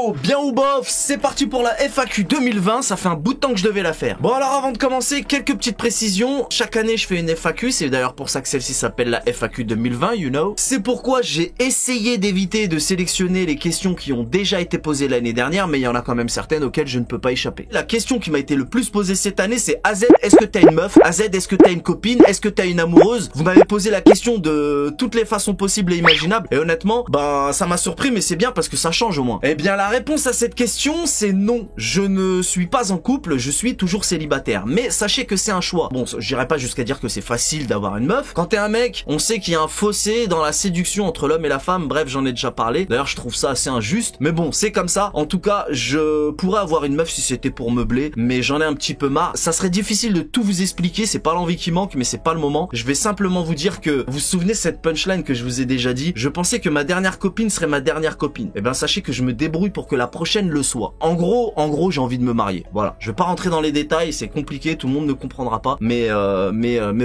Yo, bien ou bof, c'est parti pour la FAQ 2020, ça fait un bout de temps que je devais la faire. Bon alors avant de commencer, quelques petites précisions. Chaque année je fais une FAQ, c'est d'ailleurs pour ça que celle-ci s'appelle la FAQ 2020, you know. C'est pourquoi j'ai essayé d'éviter de sélectionner les questions qui ont déjà été posées l'année dernière, mais il y en a quand même certaines auxquelles je ne peux pas échapper. La question qui m'a été le plus posée cette année, c'est AZ, est-ce que t'as une meuf? AZ, est-ce que t'as une copine? Est-ce que t'as une amoureuse? Vous m'avez posé la question de toutes les façons possibles et imaginables, et honnêtement, ben ça m'a surpris, mais c'est bien parce que ça change au moins. Eh bien la réponse à cette question, c'est non. Je ne suis pas en couple, je suis toujours célibataire. Mais sachez que c'est un choix. Bon, j'irai pas jusqu'à dire que c'est facile d'avoir une meuf. Quand t'es un mec, on sait qu'il y a un fossé dans la séduction entre l'homme et la femme. Bref, j'en ai déjà parlé. D'ailleurs, je trouve ça assez injuste. Mais bon, c'est comme ça. En tout cas, je pourrais avoir une meuf si c'était pour meubler, mais j'en ai un petit peu marre. Ça serait difficile de tout vous expliquer. C'est pas l'envie qui manque, mais c'est pas le moment. Je vais simplement vous dire que vous vous souvenez cette punchline que je vous ai déjà dit. Je pensais que ma dernière copine serait ma dernière copine. Eh ben, sachez que je me débrouille pour que la prochaine le soit. En gros, j'ai envie de me marier. Voilà. Je vais pas rentrer dans les détails, c'est compliqué, tout le monde ne comprendra pas. Mais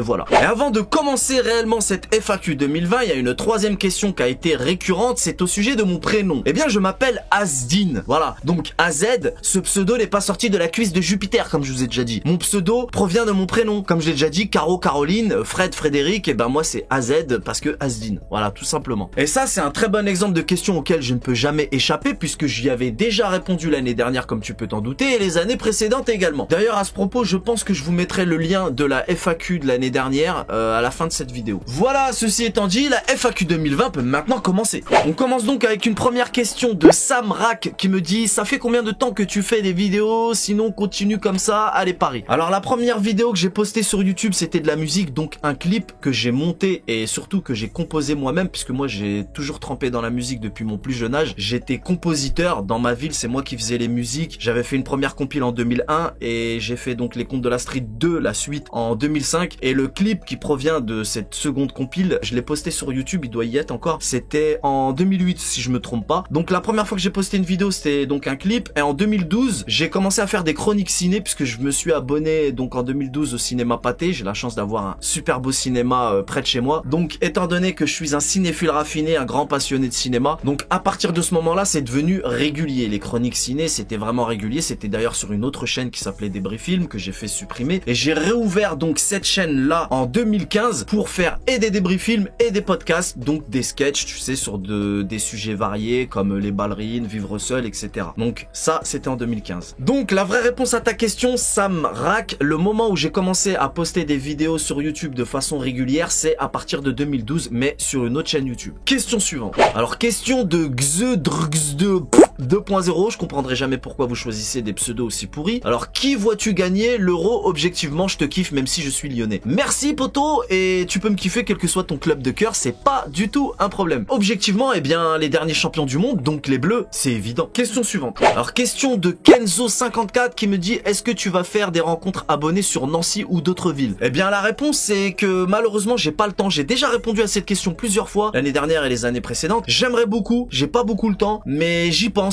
voilà. Et avant de commencer réellement cette FAQ 2020, il y a une troisième question qui a été récurrente, c'est au sujet de mon prénom. Eh bien, je m'appelle Azdin. Voilà. Donc, AZ, ce pseudo n'est pas sorti de la cuisse de Jupiter, comme je vous ai déjà dit. Mon pseudo provient de mon prénom. Comme je l'ai déjà dit, Caro, Caroline, Fred, Frédéric, et ben moi c'est AZ parce que Azdin. Voilà, tout simplement. Et ça, c'est un très bon exemple de question auquel je ne peux jamais échapper puisque j'y avais déjà répondu l'année dernière, comme tu peux t'en douter, et les années précédentes également. D'ailleurs, à ce propos, je pense que je vous mettrai le lien de la FAQ de l'année dernière à la fin de cette vidéo. Voilà, ceci étant dit, la FAQ 2020 peut maintenant commencer. On commence donc avec une première question de Sam Rack qui me dit: ça fait combien de temps que tu fais des vidéos? Sinon, continue comme ça, allez Paris. Alors, la première vidéo que j'ai postée sur YouTube, c'était de la musique, donc un clip que j'ai monté et surtout que j'ai composé moi-même, puisque moi j'ai toujours trempé dans la musique depuis mon plus jeune âge. J'étais compositeur dans ma ville, c'est moi qui faisais les musiques. J'avais fait une première compile en 2001 et j'ai fait donc Les Contes de la Street 2, la suite, en 2005. Et le clip qui provient de cette seconde compile, je l'ai posté sur YouTube, il doit y être encore. C'était en 2008 si je me trompe pas. Donc la première fois que j'ai posté une vidéo, c'était donc un clip. Et en 2012, j'ai commencé à faire des chroniques ciné puisque je me suis abonné donc en 2012 au cinéma Pathé. J'ai la chance d'avoir un super beau cinéma près de chez moi. Donc étant donné que je suis un cinéphile raffiné, un grand passionné de cinéma, donc à partir de ce moment-là, c'est devenu régulier. Les chroniques ciné, c'était vraiment régulier. C'était d'ailleurs sur une autre chaîne qui s'appelait Débris Film que j'ai fait supprimer. Et j'ai réouvert donc cette chaîne-là en 2015 pour faire et des débris films et des podcasts, donc des sketchs, tu sais, sur des sujets variés comme les ballerines, vivre seul, etc. Donc ça, c'était en 2015. Donc la vraie réponse à ta question, Sam Rack, le moment où j'ai commencé à poster des vidéos sur YouTube de façon régulière, c'est à partir de 2012, mais sur une autre chaîne YouTube. Question suivante. Alors, question de Xedrx2 2.0, je comprendrai jamais pourquoi vous choisissez des pseudos aussi pourris. Alors, qui vois-tu gagner l'Euro? Objectivement, je te kiffe même si je suis lyonnais. Merci poto, et tu peux me kiffer quel que soit ton club de cœur, c'est pas du tout un problème. Objectivement, eh bien, les derniers champions du monde, donc les Bleus, c'est évident. Question suivante. Alors, question de Kenzo54 qui me dit: est-ce que tu vas faire des rencontres abonnées sur Nancy ou d'autres villes? Eh bien, la réponse c'est que malheureusement, j'ai pas le temps. J'ai déjà répondu à cette question plusieurs fois, l'année dernière et les années précédentes. J'aimerais beaucoup, j'ai pas beaucoup le temps, mais j'y pense.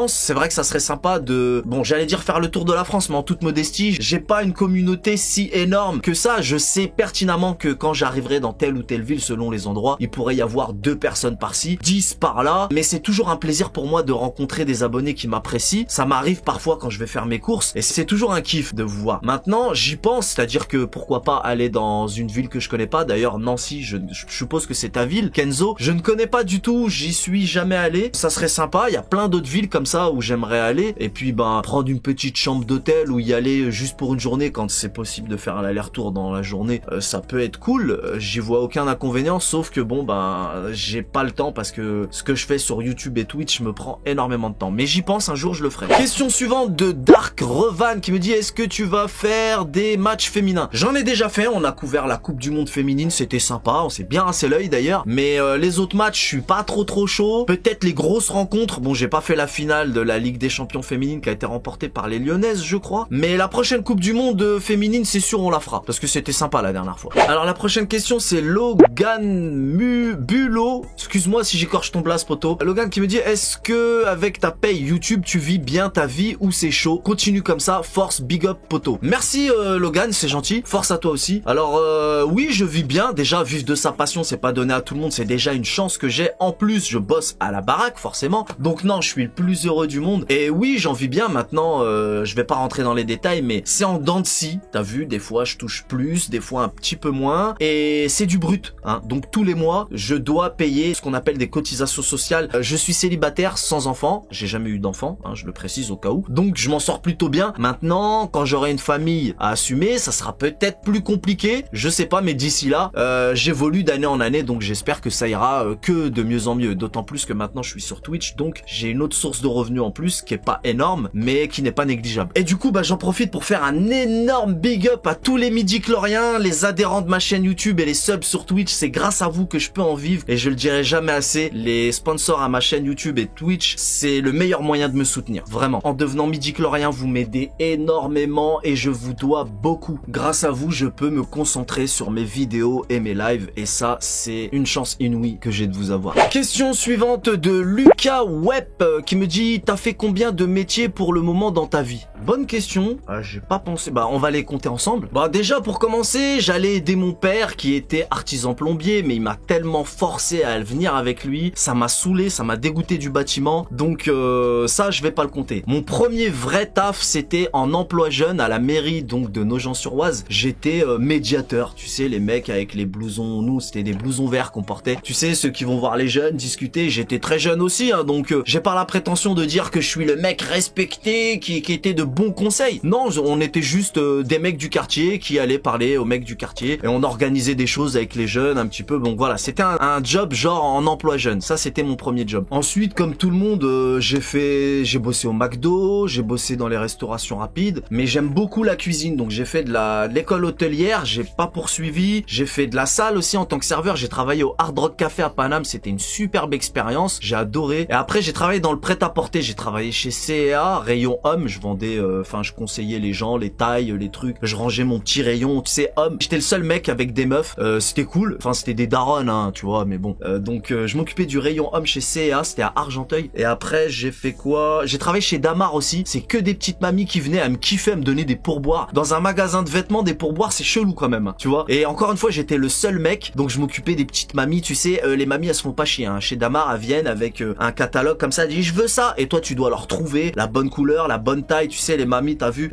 C'est vrai que ça serait sympa de, bon, j'allais dire faire le tour de la France, mais en toute modestie, j'ai pas une communauté si énorme que ça. Je sais pertinemment que quand j'arriverai dans telle ou telle ville, selon les endroits, il pourrait y avoir 2 personnes par-ci, 10 par-là, mais c'est toujours un plaisir pour moi de rencontrer des abonnés qui m'apprécient. Ça m'arrive parfois quand je vais faire mes courses, et c'est toujours un kiff de vous voir. Maintenant, j'y pense, c'est-à-dire que pourquoi pas aller dans une ville que je connais pas. D'ailleurs, Nancy, je suppose que c'est ta ville, Kenzo. Je ne connais pas du tout, j'y suis jamais allé. Ça serait sympa, il y a plein d'autres villes comme ça où j'aimerais aller, et puis ben prendre une petite chambre d'hôtel ou y aller juste pour une journée quand c'est possible de faire l'aller-retour dans la journée, ça peut être cool. J'y vois aucun inconvénient, sauf que bon ben j'ai pas le temps parce que ce que je fais sur YouTube et Twitch me prend énormément de temps, mais j'y pense, un jour je le ferai. Question suivante de Dark Revan qui me dit: est-ce que tu vas faire des matchs féminins? J'en ai déjà fait, on a couvert la Coupe du Monde féminine, c'était sympa, on s'est bien rincé l'œil d'ailleurs, mais les autres matchs je suis pas trop chaud. Peut-être les grosses rencontres, bon j'ai pas fait la finale de la Ligue des Champions féminine qui a été remportée par les Lyonnaises je crois, mais la prochaine Coupe du Monde féminine c'est sûr on la fera, parce que c'était sympa la dernière fois. Alors la prochaine question c'est Logan Bulo, excuse-moi si j'écorche ton blast poto. Logan qui me dit: est-ce que avec ta paye YouTube tu vis bien ta vie ou c'est chaud? Continue comme ça, force, big up poto. Merci Logan, c'est gentil, force à toi aussi. Alors oui je vis bien, déjà vivre de sa passion c'est pas donné à tout le monde, c'est déjà une chance que j'ai. En plus je bosse à la baraque forcément, donc non je suis le plus heureux du monde. Et oui, j'en vis bien maintenant, je vais pas rentrer dans les détails, mais c'est en dents de scie. T'as vu, des fois je touche plus, des fois un petit peu moins, et c'est du brut, hein. Donc tous les mois, je dois payer ce qu'on appelle des cotisations sociales. Je suis célibataire sans enfant, j'ai jamais eu d'enfant, hein, je le précise au cas où. Donc je m'en sors plutôt bien. Maintenant, quand j'aurai une famille à assumer, ça sera peut-être plus compliqué, je sais pas, mais d'ici là, j'évolue d'année en année, donc j'espère que ça ira que de mieux en mieux. D'autant plus que maintenant je suis sur Twitch, donc j'ai une autre source de revenus en plus qui est pas énorme, mais qui n'est pas négligeable. Et du coup, bah j'en profite pour faire un énorme big up à tous les midi-chloriens, les adhérents de ma chaîne YouTube et les subs sur Twitch. C'est grâce à vous que je peux en vivre et je le dirai jamais assez. Les sponsors à ma chaîne YouTube et Twitch, c'est le meilleur moyen de me soutenir, vraiment. En devenant midi-chlorien, vous m'aidez énormément et je vous dois beaucoup. Grâce à vous, je peux me concentrer sur mes vidéos et mes lives et ça, c'est une chance inouïe que j'ai de vous avoir. Question suivante de Lucas Web qui me dit: t'as fait combien de métiers pour le moment dans ta vie? Bonne question, j'ai pas pensé, bah on va les compter ensemble. Bah déjà pour commencer, j'allais aider mon père qui était artisan plombier, mais il m'a tellement forcé à venir avec lui, ça m'a saoulé, ça m'a dégoûté du bâtiment, donc ça je vais pas le compter. Mon premier vrai taf c'était en emploi jeune à la mairie donc de Nogent-sur-Oise. J'étais médiateur, tu sais les mecs avec les blousons, nous c'était des blousons verts qu'on portait, tu sais ceux qui vont voir les jeunes discuter. J'étais très jeune aussi, hein, donc j'ai pas la prétention de dire que je suis le mec respecté qui était de bons conseils. Non, on était juste des mecs du quartier qui allaient parler aux mecs du quartier et on organisait des choses avec les jeunes un petit peu. Donc voilà, c'était un job genre en emploi jeune. Ça c'était mon premier job. Ensuite, comme tout le monde, j'ai bossé au McDo, j'ai bossé dans les restaurations rapides, mais j'aime beaucoup la cuisine. Donc j'ai fait de l'école hôtelière, j'ai pas poursuivi. J'ai fait de la salle aussi en tant que serveur. J'ai travaillé au Hard Rock Café à Paname. C'était une superbe expérience. J'ai adoré. Et après j'ai travaillé dans le prêt-à-porter. J'ai travaillé chez C&A, rayon homme. Je vendais, enfin je conseillais les gens, les tailles, les trucs. Je rangeais mon petit rayon, tu sais, homme. J'étais le seul mec avec des meufs. C'était cool. Enfin c'était des daronnes, hein, tu vois. Mais bon. Donc je m'occupais du rayon homme chez C&A. C'était à Argenteuil. Et après j'ai fait quoi? J'ai travaillé chez Damar aussi. C'est que des petites mamies qui venaient à me kiffer, à me donner des pourboires. Dans un magasin de vêtements, des pourboires, c'est chelou quand même, hein, tu vois. Et encore une fois, j'étais le seul mec. Donc je m'occupais des petites mamies, tu sais. Les mamies elles se font pas chier, hein. Chez Damar, elles viennent avec un catalogue comme ça, elles disent je veux ça. Et toi tu dois leur trouver la bonne couleur, la bonne taille. Tu sais les mamies, t'as vu,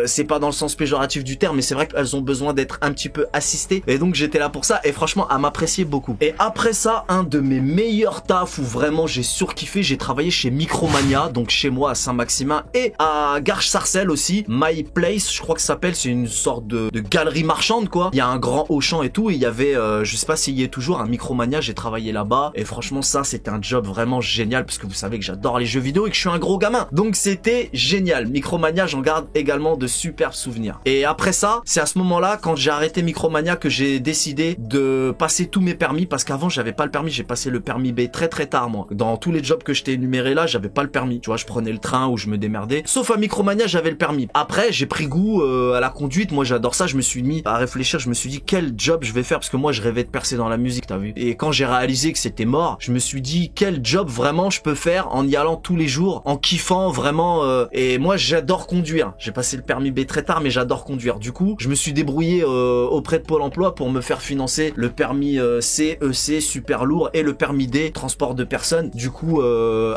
c'est pas dans le sens péjoratif du terme, mais c'est vrai qu'elles ont besoin d'être un petit peu assistées. Et donc j'étais là pour ça. Et franchement, à m'apprécier beaucoup. Et après ça, un de mes meilleurs tafs où vraiment j'ai surkiffé, j'ai travaillé chez Micromania, donc chez moi à Saint-Maximin et à Garches-Sarcelles aussi. My Place, je crois que ça s'appelle, c'est une sorte de galerie marchande quoi. Il y a un grand Auchan et tout, et il y avait, je sais pas s'il y est toujours, un Micromania. J'ai travaillé là-bas et franchement ça c'était un job vraiment génial parce que vous savez que j'adore les jeux vidéo et que je suis un gros gamin. Donc c'était génial. Micromania, j'en garde également de superbes souvenirs. Et après ça, c'est à ce moment-là, quand j'ai arrêté Micromania, que j'ai décidé de passer tous mes permis parce qu'avant j'avais pas le permis. J'ai passé le permis B très tard moi. Dans tous les jobs que je t'ai énumérés là, j'avais pas le permis. Tu vois, je prenais le train ou je me démerdais. Sauf à Micromania, j'avais le permis. Après, j'ai pris goût à la conduite. Moi, j'adore ça. Je me suis mis à réfléchir. Je me suis dit quel job je vais faire parce que moi, je rêvais de percer dans la musique, t'as vu. Et quand j'ai réalisé que c'était mort, je me suis dit quel job vraiment je peux faire en y allant tous les jours, en kiffant vraiment. Et moi, j'adore conduire. J'ai passé le permis B très tard, mais j'adore conduire. Du coup, je me suis débrouillé auprès de Pôle Emploi pour me faire financer le permis C, EC, super lourd et le permis D, transport de personnes. Du coup,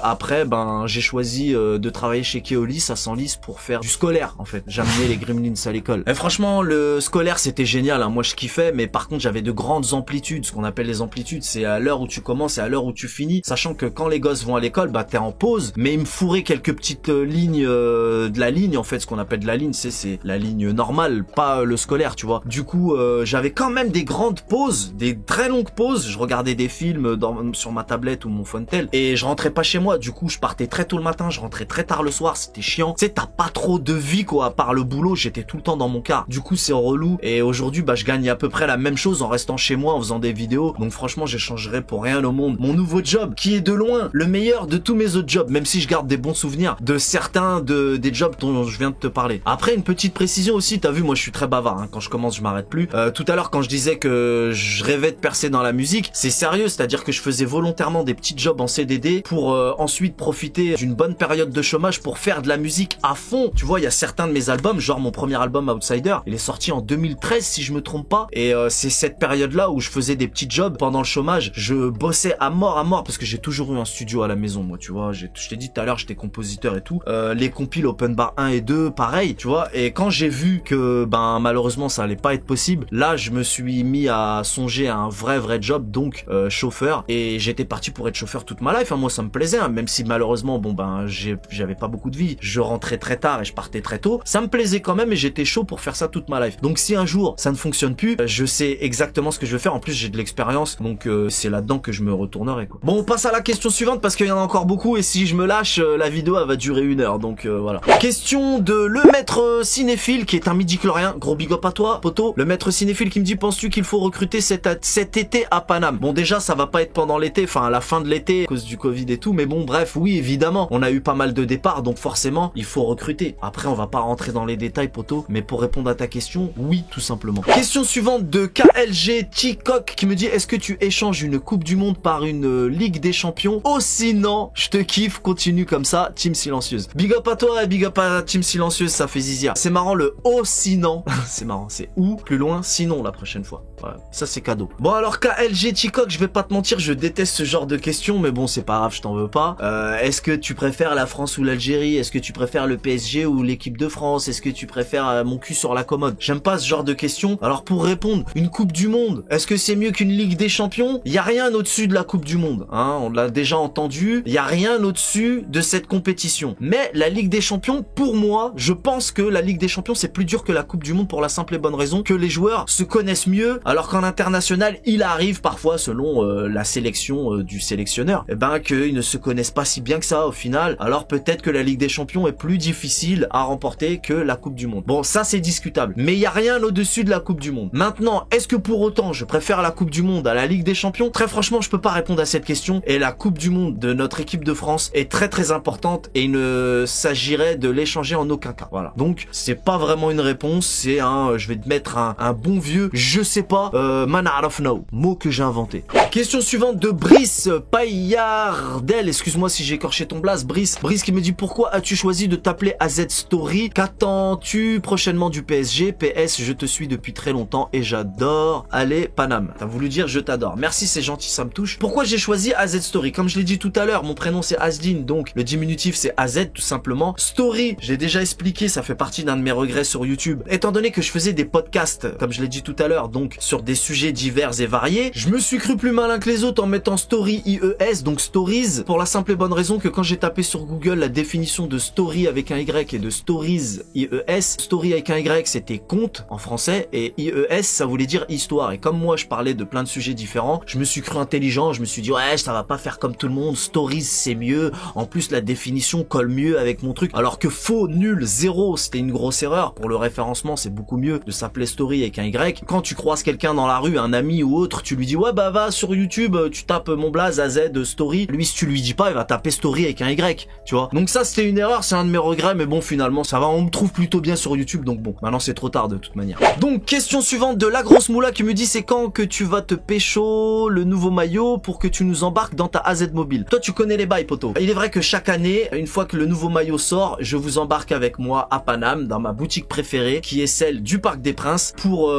après, ben, j'ai choisi de travailler chez Keolis à Senlis pour faire du scolaire, en fait. J'amenais les Gremlins à l'école. Et franchement, le scolaire, c'était génial, hein. Moi, je kiffais, mais par contre, j'avais de grandes amplitudes. Ce qu'on appelle les amplitudes, c'est à l'heure où tu commences et à l'heure où tu finis. Sachant que quand les gosses vont à l'école, bah, t'es en pause, mais ils me fourraient quelques petites lignes de la ligne, en fait, ce qu'on appelle de la ligne, c'est la ligne normale, pas le scolaire, tu vois. Du coup, j'avais quand même des grandes pauses, des très longues pauses. Je regardais des films sur ma tablette ou mon Fontel et je rentrais pas chez moi. Du coup, je partais très tôt le matin, je rentrais très tard le soir. C'était chiant. Tu sais, t'as pas trop de vie, quoi, à part le boulot. J'étais tout le temps dans mon car. Du coup, c'est relou. Et aujourd'hui, bah, je gagne à peu près la même chose en restant chez moi, en faisant des vidéos. Donc, franchement, j'échangerais pour rien au monde mon nouveau job, qui est de loin le meilleur de tous mes autres jobs, même si je garde des bons souvenirs de certains des jobs job dont je viens de te parler. Après, une petite précision aussi, t'as vu, moi je suis très bavard, hein. Quand je commence, je m'arrête plus. Tout à l'heure, quand je disais que je rêvais de percer dans la musique, c'est sérieux, c'est-à-dire que je faisais volontairement des petits jobs en CDD pour ensuite profiter d'une bonne période de chômage pour faire de la musique à fond. Tu vois, il y a certains de mes albums, genre mon premier album Outsider, il est sorti en 2013 si je me trompe pas, et c'est cette période-là où je faisais des petits jobs pendant le chômage. Je bossais à mort parce que j'ai toujours eu un studio à la maison, moi, tu vois. Je t'ai dit tout à l'heure, j'étais compositeur et tout. Les compiles Open Bar 1 et 2, pareil, tu vois. Et quand j'ai vu que, ben, malheureusement, ça allait pas être possible, là, je me suis mis à songer à un vrai job, donc chauffeur. Et j'étais parti pour être chauffeur toute ma life. Hein. Moi, ça me plaisait, hein, même si malheureusement, bon, ben, j'avais pas beaucoup de vie. Je rentrais très tard et je partais très tôt. Ça me plaisait quand même et j'étais chaud pour faire ça toute ma life. Donc, si un jour ça ne fonctionne plus, je sais exactement ce que je veux faire. En plus, j'ai de l'expérience, donc c'est là-dedans que je me retournerai, quoi. Bon, on passe à la question suivante parce qu'il y en a encore beaucoup et si je me lâche, la vidéo elle va durer 1 heure, donc voilà. Question de le maître cinéphile qui est un midi-chlorien, gros big up à toi, poto. Le maître cinéphile qui me dit, penses-tu qu'il faut recruter cet été à Paname? Bon, déjà ça va pas être pendant l'été, enfin à la fin de l'été à cause du Covid et tout, mais bon bref, oui évidemment, on a eu pas mal de départs, donc forcément il faut recruter. Après on va pas rentrer dans les détails, poto, mais pour répondre à ta question, oui tout simplement. Question suivante de KLG Chikok qui me dit, est-ce que tu échanges une Coupe du Monde par une Ligue des Champions? Oh sinon, je te kiffe, continue comme ça, Team Silencieuse. Big up à toi et big up à Team Silencieuse, ça fait zizia. C'est marrant le oh sinon, c'est marrant, c'est ou plus loin, sinon la prochaine fois. Voilà, ça c'est cadeau. Bon alors KLG Chikok, je vais pas te mentir, je déteste ce genre de questions, mais bon c'est pas grave, je t'en veux pas. Est-ce que tu préfères la France ou l'Algérie? Est-ce que tu préfères le PSG ou l'équipe de France? Est-ce que tu préfères mon cul sur la commode? J'aime pas ce genre de questions. Alors pour répondre, une Coupe du Monde, est-ce que c'est mieux qu'une Ligue des Champions? Il y a rien au-dessus de la Coupe du Monde, hein, on l'a déjà entendu. Il y a rien au-dessus de cette compétition. Mais la Ligue des Champions, pour moi, je pense que la Ligue des Champions c'est plus dur que la Coupe du Monde pour la simple et bonne raison que les joueurs se connaissent mieux, alors qu'en international, il arrive parfois, selon la sélection du sélectionneur, eh ben qu'ils ne se connaissent pas si bien que ça au final. Alors peut-être que la Ligue des Champions est plus difficile à remporter que la Coupe du Monde. Bon, ça c'est discutable. Mais il y a rien au-dessus de la Coupe du Monde. Maintenant, est-ce que pour autant je préfère la Coupe du Monde à la Ligue des Champions? Très franchement, je peux pas répondre à cette question. Et la Coupe du Monde de notre équipe de France est très importante et il ne s'agirait de l'échanger en aucun cas. Voilà. Donc c'est pas vraiment une réponse, c'est un, je vais te mettre un bon vieux, je sais pas, man out of know, mot que j'ai inventé. Question suivante de Brice Paillardel, excuse-moi si j'ai écorché ton blaze, Brice qui me dit, pourquoi as-tu choisi de t'appeler AZ Story? Qu'attends-tu prochainement du PSG? PS, je te suis depuis très longtemps et j'adore. Allez, Paname. T'as voulu dire je t'adore. Merci, c'est gentil, ça me touche. Pourquoi j'ai choisi AZ Story? Comme je l'ai dit tout à l'heure, mon prénom c'est Asdin, donc le diminutif c'est AZ tout simplement. Story, j'ai déjà expliqué, ça fait partie d'un de mes regrets sur YouTube. Étant donné que je faisais des podcasts, comme je l'ai dit tout à l'heure, donc sur des sujets divers et variés, je me suis cru plus malin que les autres en mettant Story IES, donc Stories, pour la simple et bonne raison que quand j'ai tapé sur Google la définition de Story avec un Y et de Stories IES, Story avec un Y c'était compte en français et IES ça voulait dire histoire. Et comme moi je parlais de plein de sujets différents, je me suis cru intelligent, je me suis dit ouais ça va pas faire comme tout le monde, Stories c'est mieux, en plus la définition colle mieux avec mon truc, alors que faux, nul, zéro, c'était une grosse erreur. Pour le référencement c'est beaucoup mieux de s'appeler Story avec un Y. Quand tu croises quelqu'un dans la rue, un ami ou autre, tu lui dis ouais bah va sur YouTube, tu tapes mon blaze AZ Story, lui si tu lui dis pas il va taper Story avec un Y, tu vois. Donc ça c'était une erreur, c'est un de mes regrets, mais bon finalement ça va, on me trouve plutôt bien sur YouTube, donc bon, maintenant c'est trop tard de toute manière. Donc question suivante de la grosse moula qui me dit, c'est quand que tu vas te pécho le nouveau maillot pour que tu nous embarques dans ta AZ mobile? Toi tu connais les bails poto. Il est vrai que chaque année, une fois que le nouveau maillot sort, je vous embarque avec moi à Paname dans ma boutique préférée qui est celle du Parc des Princes pour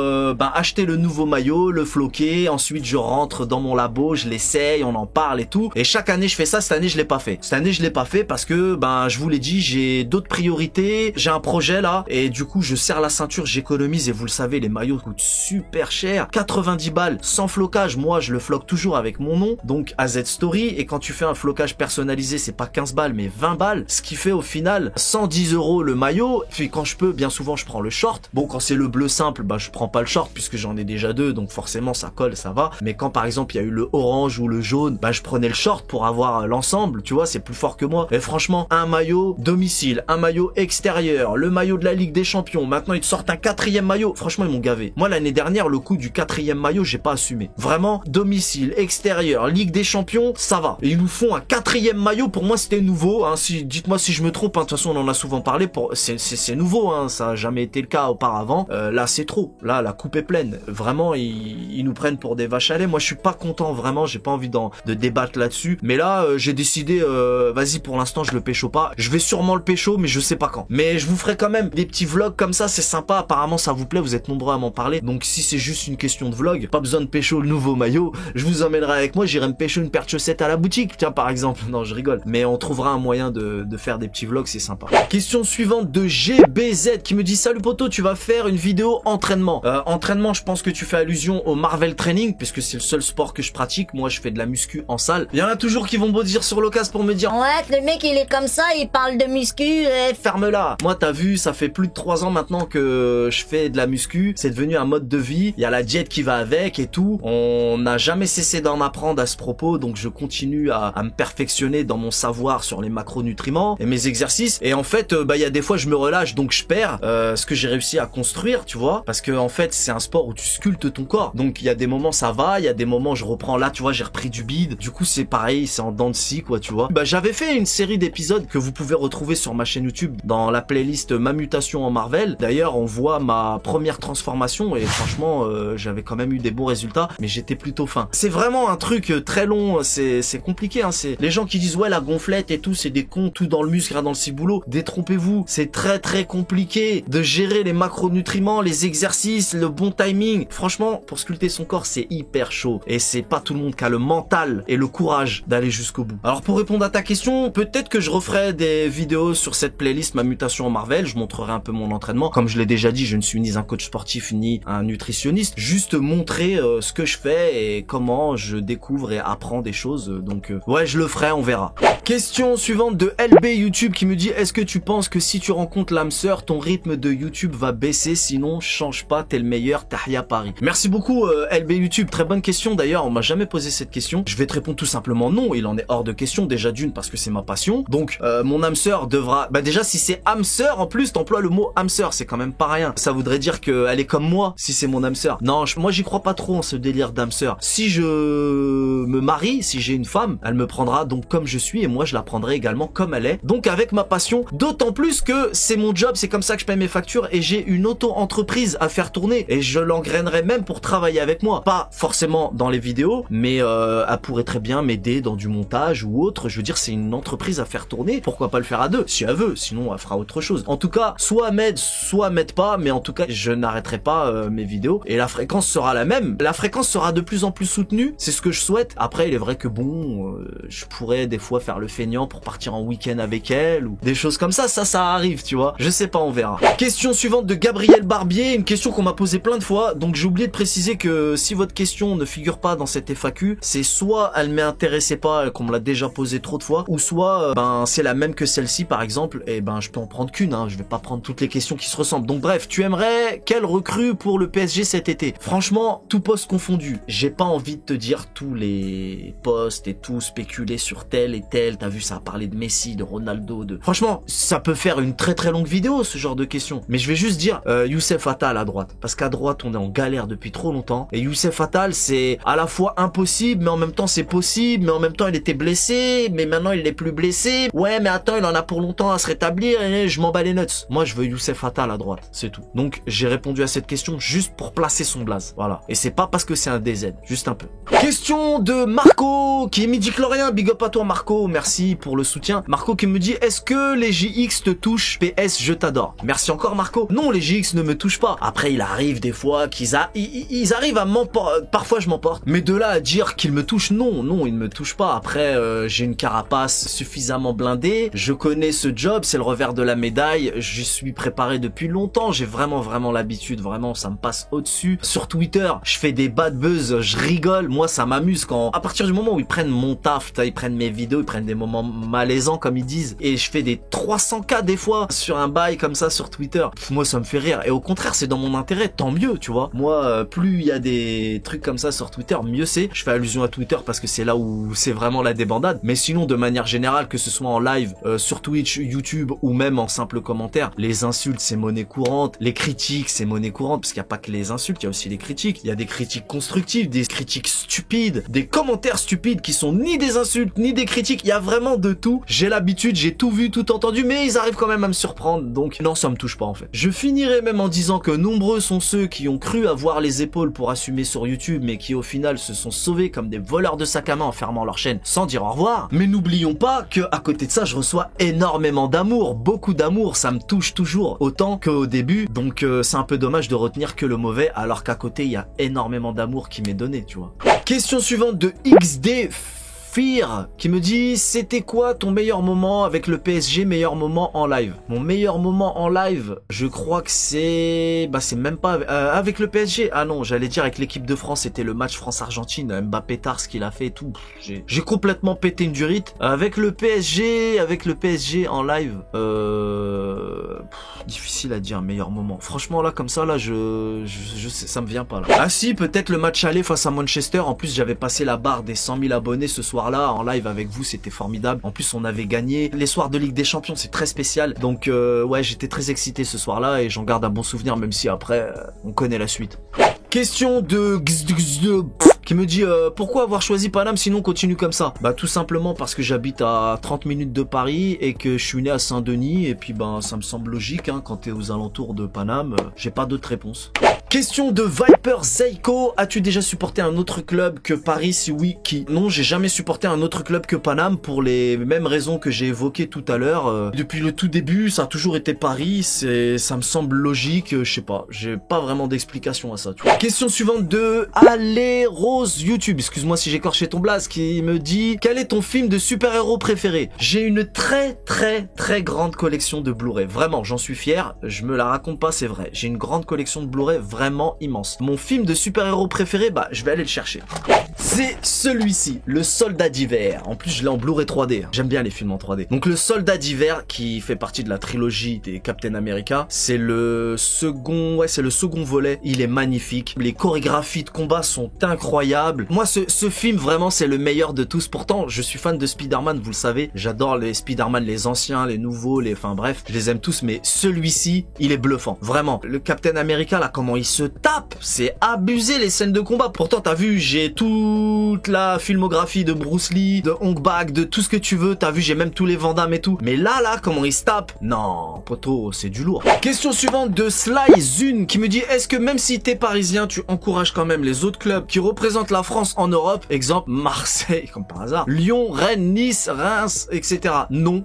acheter le nouveau maillot, le floquer, ensuite je rentre dans mon labo, je l'essaye, on en parle et tout. Et chaque année je fais ça, cette année je l'ai pas fait. Cette année je l'ai pas fait parce que je vous l'ai dit, j'ai d'autres priorités, j'ai un projet là et du coup je serre la ceinture, j'économise et vous le savez les maillots coûtent super cher, 90 balles sans flocage, moi je le floque toujours avec mon nom, donc AZ Story, et quand tu fais un flocage personnalisé c'est pas 15 balles mais 20 balles, ce qui fait au final 110 € le maillot. Puis quand je peux, bien souvent je prends le short. Bon quand c'est le bleu simple, je prends pas le short puisque j'en ai déjà deux, donc forcément ça colle, ça va. Mais quand par exemple il y a eu le orange ou le jaune, je prenais le short pour avoir l'ensemble, tu vois, c'est plus fort que moi. Et franchement, un maillot domicile, un maillot extérieur, le maillot de la Ligue des Champions, maintenant ils te sortent un 4e maillot, franchement ils m'ont gavé. Moi l'année dernière, le coup du 4e maillot, j'ai pas assumé. Vraiment, domicile, extérieur, Ligue des Champions, ça va. Et ils nous font un 4e maillot, pour moi c'était nouveau, hein. Dites-moi si je me trompe, hein. De toute façon on en a souvent parlé, c'est nouveau, hein, ça a jamais été le cas auparavant. Là c'est trop, là la coupe est pleine. Vraiment ils nous prennent pour des vaches à lait. Moi je suis pas content, vraiment, j'ai pas envie de débattre là-dessus. Mais là j'ai décidé, vas-y, pour l'instant je le pécho pas. Je vais sûrement le pécho, mais je sais pas quand. Mais je vous ferai quand même des petits vlogs comme ça, c'est sympa. Apparemment ça vous plaît, vous êtes nombreux à m'en parler. Donc si c'est juste une question de vlog, pas besoin de pécho le nouveau maillot, je vous emmènerai avec moi, j'irai me pécho une paire de chaussettes à la boutique, tiens par exemple. Non, je rigole, mais on trouvera un moyen de faire des petits vlogs, c'est sympa. Question suivante de GBZ qui me dit: salut poto, tu vas faire une vidéo entraînement. Entraînement, je pense que tu fais allusion au Marvel Training, puisque c'est le seul sport que je pratique. Moi je fais de la muscu en salle. Il y en a toujours qui vont me dire sur l'occasion pour me dire: ouais, le mec il est comme ça, il parle de muscu. Ferme-la. Moi t'as vu, ça fait plus de 3 ans maintenant que je fais de la muscu, c'est devenu un mode de vie, il y a la diète qui va avec et tout. On n'a jamais cessé d'en apprendre à ce propos, donc je continue à me perfectionner dans mon savoir sur les macronutriments et mes exercices. Et en fait il y a des fois je me relâche, donc je perds ce que j'ai réussi à construire, tu vois, parce que en fait c'est un sport où tu sculptes ton corps, donc il y a des moments ça va, il y a des moments je reprends, là tu vois j'ai repris du bide, du coup c'est pareil, c'est en dents de scie quoi, tu vois. J'avais fait une série d'épisodes que vous pouvez retrouver sur ma chaîne YouTube dans la playlist Ma mutation en Marvel. D'ailleurs on voit ma première transformation et franchement j'avais quand même eu des bons résultats, mais j'étais plutôt fin. C'est vraiment un truc très long, c'est compliqué, hein. C'est les gens qui disent ouais la gonflette et tout c'est des cons, tout dans le muscle, rien dans le ciboulot. Détrompez-vous, c'est très compliqué de gérer les macronutriments, les exercices, le bon timing. Franchement pour sculpter son corps c'est hyper chaud et c'est pas tout le monde qui a le mental et le courage d'aller jusqu'au bout. Alors pour répondre à ta question, peut-être que je referai des vidéos sur cette playlist Ma mutation en Marvel, je montrerai un peu mon entraînement. Comme je l'ai déjà dit, je ne suis ni un coach sportif ni un nutritionniste, juste montrer ce que je fais et comment je découvre et apprends des choses. Donc ouais, je le ferai, on verra. Question suivante de LB YouTube qui me dit: est-ce que tu penses que si tu rencontres l'âme sœur, ton rythme de YouTube va baisser? Sinon change pas, t'es le meilleur, Tahia Paris. Merci beaucoup LB YouTube, très bonne question. D'ailleurs on m'a jamais posé cette question. Je vais te répondre tout simplement non, il en est hors de question, déjà d'une parce que c'est ma passion. Donc mon âme sœur devra, déjà si c'est âme sœur, en plus t'emploies le mot âme sœur, c'est quand même pas rien. Ça voudrait dire qu'elle est comme moi si c'est mon âme sœur. Non, moi j'y crois pas trop en ce délire d'âme sœur. Si je me marie, si j'ai une femme, elle me prendra donc comme je suis et moi je la prendrai également comme elle est. Donc avec ma passion, d'autant plus que c'est mon job, c'est comme ça que je paye mes factures et j'ai une auto-entreprise à faire tourner et je l'engrainerai même pour travailler avec moi. Pas forcément dans les vidéos, mais elle pourrait très bien m'aider dans du montage ou autre. Je veux dire, c'est une entreprise à faire tourner. Pourquoi pas le faire à deux si elle veut, sinon elle fera autre chose. En tout cas, soit m'aide, soit m'aide pas, mais en tout cas, je n'arrêterai pas mes vidéos et la fréquence sera la même. La fréquence sera de plus en plus soutenue, c'est ce que je souhaite. Après, il est vrai que bon, je pourrais des fois faire le feignant pour partir en week-end avec elle ou des choses comme ça. Ça arrive, tu vois. Je sais pas, on verra. Question suivante de Gabriel Barbier, une question qu'on m'a posée plein de fois. Donc j'ai oublié de préciser que si votre question ne figure pas dans cette FAQ, c'est soit elle m'intéressait pas, qu'on me l'a déjà posée trop de fois, ou soit c'est la même que celle-ci par exemple, et je peux en prendre qu'une, hein. Je vais pas prendre toutes les questions qui se ressemblent. Donc bref, tu aimerais quelle recrue pour le PSG cet été? Franchement, tout poste confondu, j'ai pas envie de te dire tous les postes et tout, spéculer sur tel et tel. T'as vu, ça a parlé de Messi, de Ronaldo, franchement, ça peut faire une très longue vidéo ce genre de questions. Mais je vais juste dire Youssef Attal à droite, parce qu'à droite on est en galère depuis trop longtemps, et Youssef Attal c'est à la fois impossible, mais en même temps c'est possible, mais en même temps il était blessé, mais maintenant il n'est plus blessé. Ouais, mais attends, il en a pour longtemps à se rétablir, et je m'en bats les nuts. Moi je veux Youssef Attal à droite, c'est tout. Donc j'ai répondu à cette question juste pour placer son blaze, voilà. Et c'est pas parce que c'est un DZ, juste un peu. Question de Marco, qui est midi-chlorien, big up à toi Marco, merci pour le soutien. Marco qui me dit: est-ce que les JX te touchent? PS, je t'adore. Merci encore Marco. Non, les JX ne me touchent pas. Après il arrive des fois qu'ils ils arrivent à m'emporter, parfois je m'emporte, mais de là à dire qu'ils me touchent, non, ils ne me touchent pas. Après j'ai une carapace suffisamment blindée, je connais ce job, c'est le revers de la médaille, j'y suis préparé depuis longtemps, j'ai vraiment l'habitude, vraiment ça me passe au-dessus. Sur Twitter, je fais des bad buzz, je rigole, moi ça m'amuse quand, à partir du moment où ils prennent mon taf, ils prennent mes vidéos, ils prennent des moments malaisants comme ils disent, et je fais des 300K des fois sur un bail comme ça sur Twitter, moi ça me fait rire, et au contraire c'est dans mon intérêt, tant mieux, tu vois. Moi plus il y a des trucs comme ça sur Twitter, mieux c'est. Je fais allusion à Twitter parce que c'est là où c'est vraiment la débandade, mais sinon de manière générale, que ce soit en live, sur Twitch, YouTube ou même en simple commentaire, les insultes c'est monnaie courante, les critiques c'est monnaie courante, parce qu'il n'y a pas que les insultes, il y a aussi les critiques. Il y a des critiques constructives, des critiques stupides, des commentaires stupides qui sont ni des insultes ni des critiques, il y a vraiment de tout. J'ai l'habitude, j'ai tout vu, tout entendu. tendu, mais ils arrivent quand même à me surprendre, donc non, ça me touche pas en fait. Je finirai même en disant que nombreux sont ceux qui ont cru avoir les épaules pour assumer sur YouTube, mais qui au final se sont sauvés comme des voleurs de sac à main en fermant leur chaîne sans dire au revoir. Mais n'oublions pas que à côté de ça, je reçois énormément d'amour, beaucoup d'amour, ça me touche toujours autant qu'au début, donc c'est un peu dommage de retenir que le mauvais, alors qu'à côté il y a énormément d'amour qui m'est donné, tu vois. Question suivante de XD Fear qui me dit: c'était quoi ton meilleur moment avec le PSG, meilleur moment en live? Mon meilleur moment en live, je crois que c'est même pas avec le PSG. Ah non, j'allais dire avec l'équipe de France, c'était le match France-Argentine, Mbappé tard ce qu'il a fait et tout. J'ai complètement pété une durite. Avec le PSG en live, difficile à dire meilleur moment. Franchement là comme ça là, je sais, ça me vient pas là. Ah si, peut-être le match aller face à Manchester. En plus j'avais passé la barre des 100 000 abonnés ce soir là en live avec vous, c'était formidable. En plus on avait gagné. Les soirs de Ligue des Champions c'est très spécial, donc ouais, j'étais très excité ce soir là et j'en garde un bon souvenir, même si après on connaît la suite. Question de qui me dit pourquoi avoir choisi Paname sinon continue comme ça? Bah tout simplement parce que j'habite à 30 minutes de Paris et que je suis né à Saint-Denis, et puis ben ça me semble logique hein, quand t'es aux alentours de Paname, j'ai pas d'autre réponse. Question de Viper Zeiko: as-tu déjà supporté un autre club que Paris? Si oui, qui? Non, j'ai jamais supporté un autre club que Paname pour les mêmes raisons que j'ai évoquées tout à l'heure. Depuis le tout début, ça a toujours été Paris, ça me semble logique, je sais pas, j'ai pas vraiment d'explication à ça, tu vois. Question suivante de Allez Rose YouTube, excuse-moi si j'écorchais ton blaze, qui me dit: quel est ton film de super-héros préféré? J'ai une très grande collection de Blu-ray, vraiment, j'en suis fier, je me la raconte pas, c'est vrai. J'ai une grande collection de Blu-ray vraiment immense. Mon film de super-héros préféré, bah je vais aller le chercher. C'est celui-ci, Le Soldat d'hiver. En plus je l'ai en Blu-ray 3D, j'aime bien les films en 3D. Donc Le Soldat d'hiver, qui fait partie de la trilogie des Captain America, c'est le second volet, il est magnifique. Les chorégraphies de combat sont incroyables. Moi ce film vraiment c'est le meilleur de tous. Pourtant je suis fan de Spider-Man, vous le savez, j'adore les Spider-Man, les anciens, les nouveaux, enfin bref, je les aime tous, mais celui-ci il est bluffant, vraiment. Le Captain America là, comment il se tape, c'est abusé les scènes de combat. Pourtant t'as vu, j'ai toute la filmographie de Bruce Lee, de Hong Bak, de tout ce que tu veux, t'as vu, j'ai même tous les Van Damme et tout, mais là comment il se tape, non poto, c'est du lourd. Question suivante de Sly Zune qui me dit: est-ce que même si t'es parisien, tu encourages quand même les autres clubs qui représentent la France en Europe, exemple Marseille comme par hasard, Lyon, Rennes, Nice, Reims, etc. Non,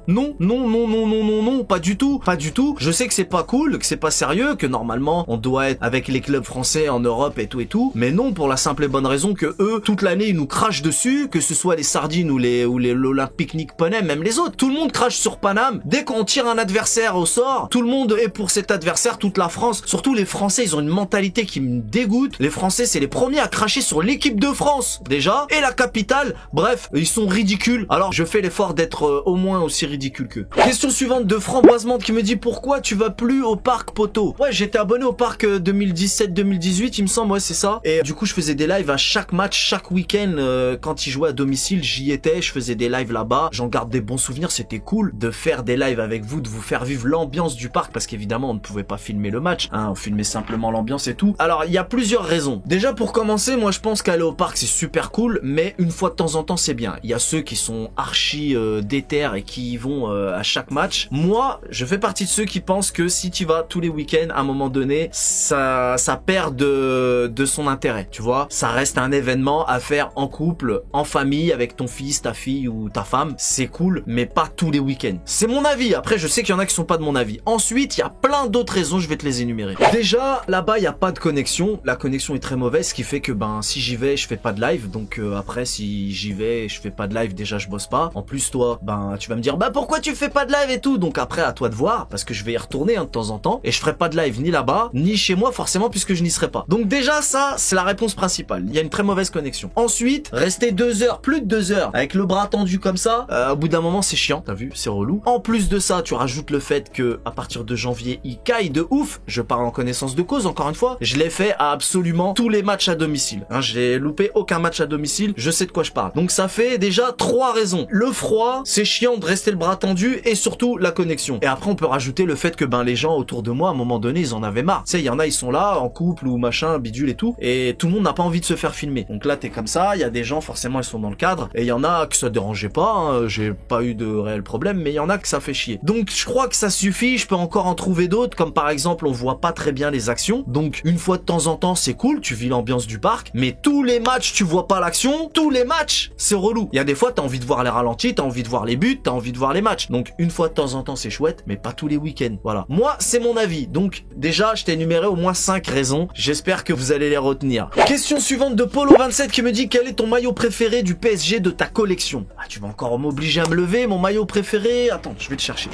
pas du tout, je sais que c'est pas cool, que c'est pas sérieux, que normalement on doit être avec les clubs français en Europe et tout, mais non, pour la simple et bonne raison que eux, toute l'année, ils nous crachent dessus, que ce soit les Sardines ou l'Olympique Nipponnais, même les autres, tout le monde crache sur Paname. Dès qu'on tire un adversaire au sort, tout le monde est pour cet adversaire, toute la France, surtout les Français, ils ont une mentalité qui me dégoûte. Les Français, c'est les premiers à cracher sur l'équipe de France, déjà, et la capitale, bref, ils sont ridicules, alors je fais l'effort d'être au moins aussi ridicule qu'eux. Question suivante de Framboisemante qui me dit: pourquoi tu vas plus au parc poto? Ouais, j'étais abonné au parc 2017-2018, il me semble, ouais c'est ça, et du coup je faisais des lives à chaque match, chaque week-end, quand ils jouaient à domicile, j'y étais, je faisais des lives là-bas, j'en garde des bons souvenirs, c'était cool de faire des lives avec vous, de vous faire vivre l'ambiance du parc, parce qu'évidemment on ne pouvait pas filmer le match, hein, on filmait simplement l'ambiance et tout. Alors il y a plusieurs raisons. Déjà pour commencer, moi je pense qu'aller au parc c'est super cool, mais une fois de temps en temps c'est bien. Il y a ceux qui sont archi déter et qui y vont à chaque match. Moi je fais partie de ceux qui pensent que si tu vas tous les week-ends, à un moment donné, ça perd de son intérêt, tu vois. Ça reste un événement à faire en couple, en famille, avec ton fils, ta fille ou ta femme, c'est cool, mais pas tous les week-ends. C'est mon avis, après je sais qu'il y en a qui sont pas de mon avis. Ensuite, il y a plein d'autres raisons, je vais te les énumérer. Déjà, là-bas, il n'y a pas de connexion, la connexion est très mauvaise, ce qui fait que si j'y vais, je fais pas de live, donc après si j'y vais, je fais pas de live, déjà je bosse pas. En plus toi, tu vas me dire pourquoi tu fais pas de live et tout, donc après à toi de voir, parce que je vais y retourner de temps en temps, et je ferai pas de live ni là-bas, ni chez moi forcément, puisque je n'y serai pas. Donc déjà ça, c'est la réponse principale, il y a une très mauvaise connexion. Ensuite, rester 2 heures, plus de 2 heures, avec le bras tendu comme ça, au bout d'un moment c'est chiant, t'as vu, c'est relou. En plus de ça, tu rajoutes le fait que à partir de janvier, il caille de ouf, je parle en connaissance de cause, encore une fois, je l'ai fait à absolument tous les matchs à domicile, hein, j'ai loupé aucun match à domicile, je sais de quoi je parle. Donc ça fait déjà 3 raisons. Le froid, c'est chiant de rester le bras tendu, et surtout la connexion. action. Et après on peut rajouter le fait que ben les gens autour de moi à un moment donné ils en avaient marre. Tu sais, il y en a ils sont là en couple ou machin, bidule et tout, et tout le monde n'a pas envie de se faire filmer. Donc là t'es comme ça, il y a des gens forcément ils sont dans le cadre, et il y en a que ça dérangeait pas, hein, j'ai pas eu de réel problème, mais il y en a que ça fait chier. Donc je crois que ça suffit, je peux encore en trouver d'autres, comme par exemple on voit pas très bien les actions, donc une fois de temps en temps c'est cool, tu vis l'ambiance du parc, mais tous les matchs tu vois pas l'action, tous les matchs c'est relou. Il y a des fois t'as envie de voir les ralentis, t'as envie de voir les buts, t'as envie de voir les matchs, donc une fois de temps en temps c'est chouette, mais pas tous les week-ends. Voilà, moi c'est mon avis, donc déjà je t'ai énuméré au moins 5 raisons, j'espère que vous allez les retenir. Question suivante de Polo27 qui me dit: quel est ton maillot préféré du PSG de ta collection? Ah, tu vas encore m'obliger à me lever. Mon maillot préféré, attends, je vais te chercher.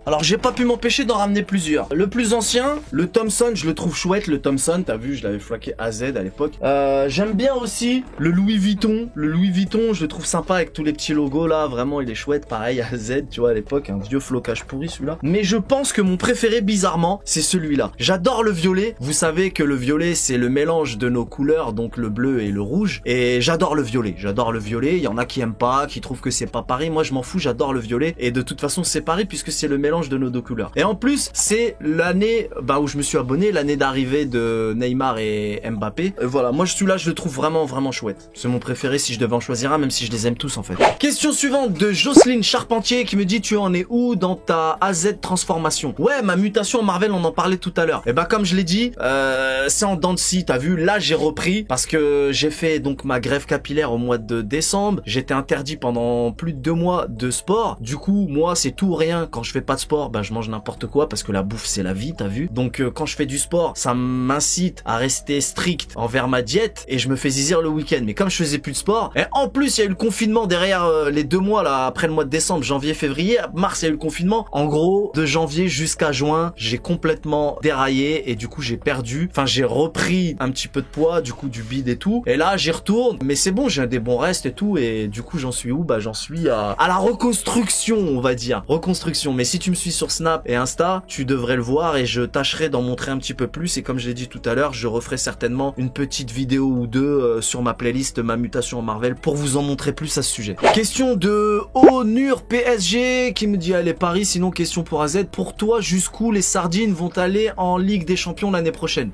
Alors j'ai pas pu m'empêcher d'en ramener plusieurs. Le plus ancien, le Thompson, je le trouve chouette. Le Thompson, t'as vu, je l'avais flaqué AZ à l'époque. J'aime bien aussi le Louis Vuitton. Le Louis Vuitton, je le trouve sympa avec tous les petits logos là, vraiment il est chouette. Pareil AZ, tu vois, à l'époque, un vieux flocage pourri celui-là. Mais je pense que mon préféré bizarrement, c'est celui-là. J'adore le violet. Vous savez que le violet c'est le mélange de nos couleurs, donc le bleu et le rouge. Et j'adore le violet. J'adore le violet. Il y en a qui aiment pas, qui trouvent que c'est pas pareil. Moi je m'en fous, j'adore le violet. Et de toute façon c'est pareil puisque c'est le mélange de nos deux couleurs. Et en plus c'est l'année où je me suis abonné, l'année d'arrivée de Neymar et Mbappé. Voilà, moi celui-là je le trouve vraiment chouette. C'est mon préféré si je devais en choisir un, même si je les aime tous en fait. Question suivante de Jocelyne Charpentier qui me dit: tu en es où dans ta AZ transformation? Ouais, ma mutation en Marvel, on en parlait tout à l'heure. Et comme je l'ai dit, c'est en dents de scie, t'as vu, là j'ai repris parce que j'ai fait donc ma greffe capillaire au mois de décembre. J'étais interdit pendant plus de 2 mois de sport. Du coup moi c'est tout ou rien. Quand je fais pas de sport, je mange n'importe quoi parce que la bouffe c'est la vie, t'as vu. Donc quand je fais du sport, ça m'incite à rester strict envers ma diète et je me fais zizir le week-end. Mais comme je faisais plus de sport, et en plus il y a eu le confinement derrière les 2 mois là, après le mois de décembre, janvier, février, mars il y a eu le confinement. En gros, de janvier jusqu'à juin, j'ai complètement déraillé et du coup j'ai perdu, j'ai repris un petit peu de poids, du coup du bide et tout. Et là j'y retourne, mais c'est bon, j'ai des bons restes et tout. Et du coup j'en suis où? J'en suis à la reconstruction, on va dire. Reconstruction. Mais si tu me suis sur Snap et Insta, tu devrais le voir et je tâcherai d'en montrer un petit peu plus. Et comme je l'ai dit tout à l'heure, je referai certainement une petite vidéo ou deux sur ma playlist Ma Mutation en Marvel pour vous en montrer plus à ce sujet. Question de Onur PSG qui me dit: allez Paris, sinon question pour AZ. Pour toi, jusqu'où les sardines vont aller en Ligue des Champions l'année prochaine?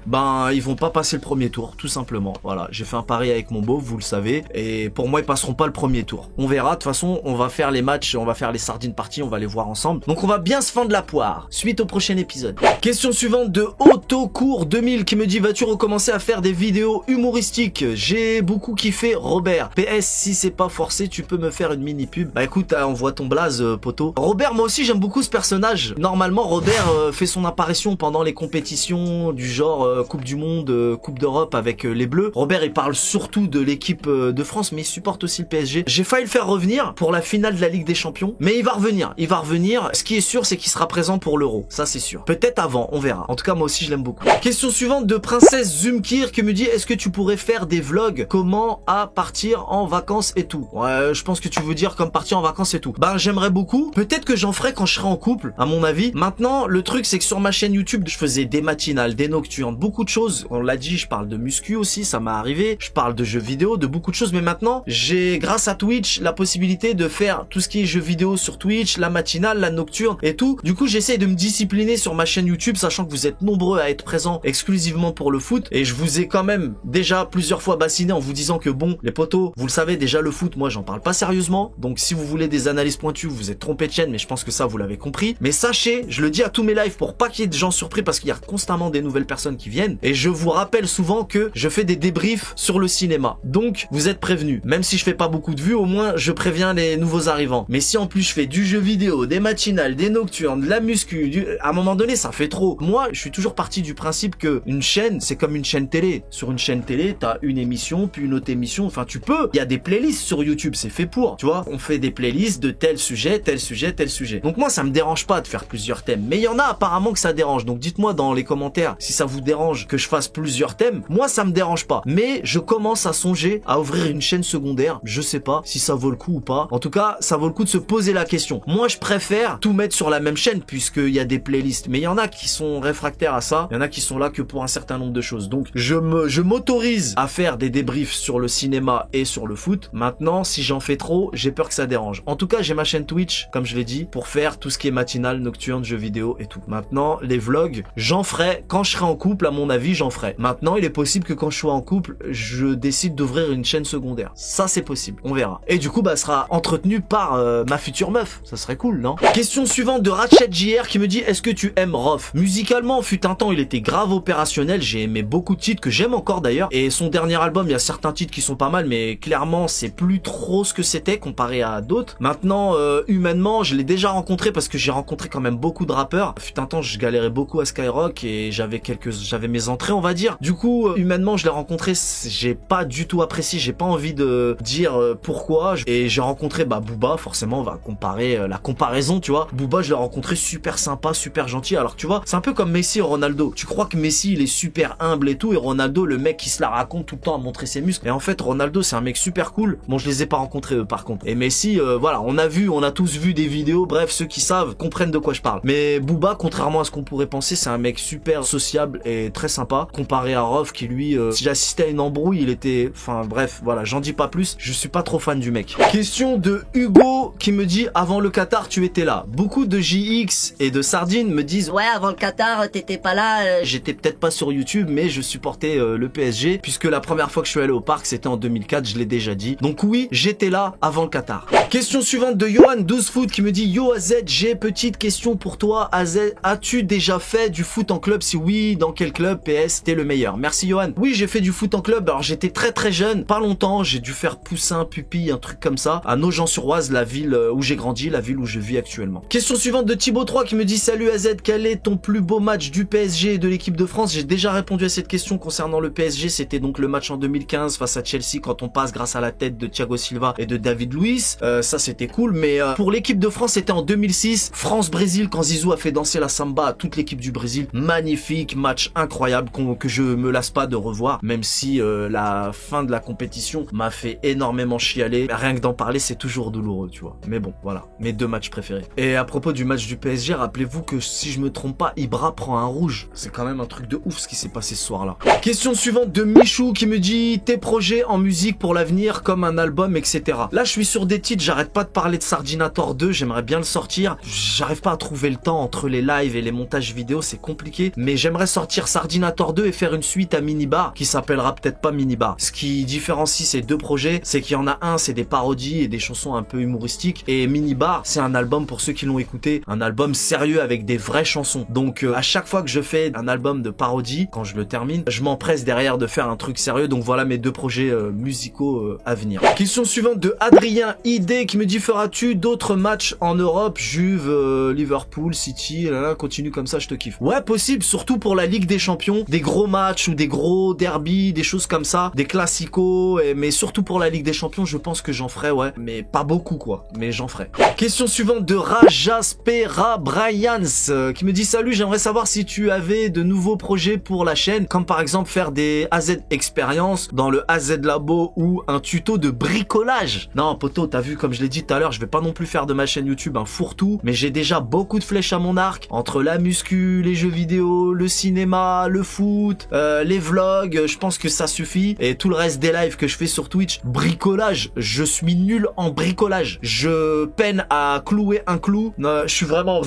Ils vont pas passer le premier tour, tout simplement. Voilà, j'ai fait un pari avec mon beauf, vous le savez. Et pour moi, ils passeront pas le premier tour. On verra, de toute façon, on va faire les matchs, on va faire les sardines parties, on va les voir ensemble. Donc on va bien se fendre la poire. Suite au prochain épisode. Question suivante de Autocourt 2000 qui me dit: vas-tu recommencer à faire des vidéos humoristiques? J'ai beaucoup kiffé Robert. PS, si c'est pas forcé, tu peux me faire une mini pub. Écoute, envoie ton blaze, poteau. Robert, moi aussi j'aime beaucoup ce personnage. Normalement, Robert fait son apparition pendant les compétitions du genre Coupe du Monde, Coupe d'Europe avec les Bleus. Robert, il parle surtout de l'équipe de France, mais il supporte aussi le PSG. J'ai failli le faire revenir pour la finale de la Ligue des Champions, mais il va revenir. Il va revenir. Ce qui est sûr, c'est qu'il sera présent pour l'Euro. Ça, c'est sûr. Peut-être avant, on verra. En tout cas, moi aussi, je l'aime beaucoup. Question suivante de Princesse Zumkir qui me dit: est-ce que tu pourrais faire des vlogs comment à partir en vacances et tout? Ouais, je pense que tu veux dire comme partir en vacances et tout. J'aimerais beaucoup. Peut-être que j'en ferai quand je serai en couple, à mon avis. Maintenant, le truc, c'est que sur ma chaîne YouTube, je faisais des matinales, des nocturnes, beaucoup de choses. On l'a dit, je parle de muscu aussi, ça m'est arrivé. Je parle de jeux vidéo, de beaucoup de choses. Mais maintenant, j'ai, grâce à Twitch, la possibilité de faire tout ce qui est jeux vidéo sur Twitch, la matinale, la nocturne et tout. Du coup, j'essaie de me discipliner sur ma chaîne YouTube, sachant que vous êtes nombreux à être présents exclusivement pour le foot. Et je vous ai quand même déjà plusieurs fois bassiné en vous disant que bon, les potos, vous le savez déjà, le foot, moi, j'en parle pas sérieusement. Donc, si vous voulez des analyses pointues, vous êtes trompé de chaîne, mais je pense que ça, vous l'avez compris. Mais sachez, je le dis à tous mes lives pour pas qu'il y ait de gens surpris parce qu'il y a constamment des nouvelles personnes qui viennent. Et je vous rappelle souvent que je fais des débriefs sur le cinéma. Donc, vous êtes prévenus. Même si je fais pas beaucoup de vues, au moins, je préviens les nouveaux arrivants. Mais si en plus je fais du jeu vidéo, des matinales, des nocturnes, de la muscu, à un moment donné, ça fait trop. Moi, je suis toujours parti du principe que une chaîne, c'est comme une chaîne télé. Sur une chaîne télé, t'as une émission, puis une autre émission. Enfin, tu peux. Il y a des playlists sur YouTube, c'est fait pour. Tu vois, on fait des playlists de tel sujet, tel sujet, tel sujet. Donc moi, ça me dérange pas de faire plusieurs thèmes. Mais il y en a apparemment que ça dérange. Donc dites-moi dans les commentaires si ça vous dérange que je fasse plusieurs thèmes. Moi, ça me dérange pas. Mais je commence à songer à ouvrir une chaîne secondaire. Je sais pas si ça vaut le coup ou pas. En tout cas, ça vaut le coup de se poser la question. Moi, je préfère tout mettre sur sur la même chaîne puisqu'il y a des playlists. Mais il y en a qui sont réfractaires à ça. Il y en a qui sont là que pour un certain nombre de choses. Donc je m'autorise à faire des débriefs sur le cinéma et sur le foot. Maintenant, si j'en fais trop, j'ai peur que ça dérange. En tout cas, j'ai ma chaîne Twitch, comme je l'ai dit, pour faire tout ce qui est matinal, nocturne, jeux vidéo et tout. Maintenant, les vlogs, j'en ferai quand je serai en couple, à mon avis, j'en ferai. Maintenant, il est possible que quand je sois en couple, je décide d'ouvrir une chaîne secondaire. Ça, c'est possible. On verra. Et du coup, bah, sera entretenu par ma future meuf. Ça serait cool, non? Question suivante de Ratchet JR qui me dit: est-ce que tu aimes Rof? Musicalement, fut un temps, il était grave opérationnel. J'ai aimé beaucoup de titres que j'aime encore d'ailleurs. Et son dernier album, il y a certains titres qui sont pas mal, mais clairement, c'est plus trop ce que c'était comparé à d'autres. Maintenant, humainement, je l'ai déjà rencontré parce que j'ai rencontré quand même beaucoup de rappeurs. Fut un temps, je galérais beaucoup à Skyrock et j'avais mes entrées, on va dire. Du coup, humainement, je l'ai rencontré, j'ai pas du tout apprécié, j'ai pas envie de dire pourquoi. Et j'ai rencontré Booba, forcément, on va comparer la comparaison, tu vois. Booba, je l'ai rencontré super sympa, super gentil. Alors tu vois, c'est un peu comme Messi et Ronaldo. Tu crois que Messi, il est super humble et tout, et Ronaldo, le mec qui se la raconte tout le temps à montrer ses muscles. Et en fait, Ronaldo, c'est un mec super cool. Bon, je les ai pas rencontrés eux, par contre. Et Messi, voilà, on a tous vu des vidéos. Bref, ceux qui savent comprennent de quoi je parle. Mais Booba, contrairement à ce qu'on pourrait penser, c'est un mec super sociable et très sympa. Comparé à Rof, qui lui, si j'assistais à une embrouille, il était, enfin bref, voilà, j'en dis pas plus. Je suis pas trop fan du mec. Question de Hugo qui me dit: avant le Qatar, tu étais là. Beaucoup de JX et de Sardine me disent: Ouais, avant le Qatar, t'étais pas là. J'étais peut-être pas sur YouTube, mais je supportais le PSG, puisque la première fois que je suis allé au parc, c'était en 2004, je l'ai déjà dit. Donc oui, j'étais là avant le Qatar. Question suivante de Johan 12 Foot qui me dit: Yo AZ, j'ai petite question pour toi. AZ, as-tu déjà fait du foot en club? Si oui, dans quel club? PS, t'es le meilleur. Merci Johan. Oui, j'ai fait du foot en club. Alors j'étais très jeune, pas longtemps. J'ai dû faire Poussin, Pupille, un truc comme ça, à Nogent-sur-Oise, la ville où j'ai grandi, la ville où je vis actuellement. Question suivante de Thibaut 3 qui me dit: salut AZ, quel est ton plus beau match du PSG et de l'équipe de France? J'ai déjà répondu à cette question concernant le PSG. C'était donc le match en 2015 face à Chelsea, quand on passe grâce à la tête de Thiago Silva et de David Luiz. Ça c'était cool. Mais pour l'équipe de France, c'était en 2006, France-Brésil, quand Zizou a fait danser la samba à toute l'équipe du Brésil. Magnifique match, incroyable, que je me lasse pas de revoir, même si la fin de la compétition m'a fait énormément chialer. Rien que d'en parler, c'est toujours douloureux, tu vois. Mais bon, voilà, mes deux matchs préférés. Et à propos du match du PSG, rappelez-vous que si je me trompe pas, Ibra prend un rouge. C'est quand même un truc de ouf ce qui s'est passé ce soir-là. Question suivante de Michou qui me dit: tes projets en musique pour l'avenir, comme un album, etc. Là, je suis sur des titres, j'arrête pas de parler de Sardinator 2, j'aimerais bien le sortir. J'arrive pas à trouver le temps entre les lives et les montages vidéo, c'est compliqué. Mais j'aimerais sortir Sardinator 2 et faire une suite à Minibar, qui s'appellera peut-être pas Minibar. Ce qui différencie ces deux projets, c'est qu'il y en a un, c'est des parodies et des chansons un peu humoristiques. Et Minibar, c'est un album, pour ceux qui l'ont écouté, un album sérieux avec des vraies chansons. Donc à chaque fois que je fais un album de parodie, quand je le termine, je m'empresse derrière de faire un truc sérieux. Donc voilà mes deux projets musicaux à venir. Question suivante de Adrien ID qui me dit: feras-tu d'autres matchs en Europe? Juve, Liverpool, City, continue comme ça, je te kiffe. Ouais, possible, surtout pour la Ligue des Champions, des gros matchs ou des gros derbies, des choses comme ça, des classicos, mais surtout pour la Ligue des Champions, je pense que j'en ferai, ouais, mais pas beaucoup quoi, mais j'en ferai. Question suivante de Rajaspera Bryans qui me dit: salut, j'aimerais savoir si tu avais de nouveaux projets pour la chaîne, comme par exemple faire des AZ Experience dans le AZ Labo ou un tuto de bricolage. Non poto, t'as vu, comme je l'ai dit tout à l'heure, je vais pas non plus faire de ma chaîne YouTube un fourre-tout, mais j'ai déjà beaucoup de flèches à mon arc, entre la muscu, les jeux vidéo, le cinéma, le foot, les vlogs, je pense que ça suffit. Et tout le reste des lives que je fais sur Twitch, bricolage, je suis nul en bricolage. Je peine à clouer un clou. Non, je suis vraiment.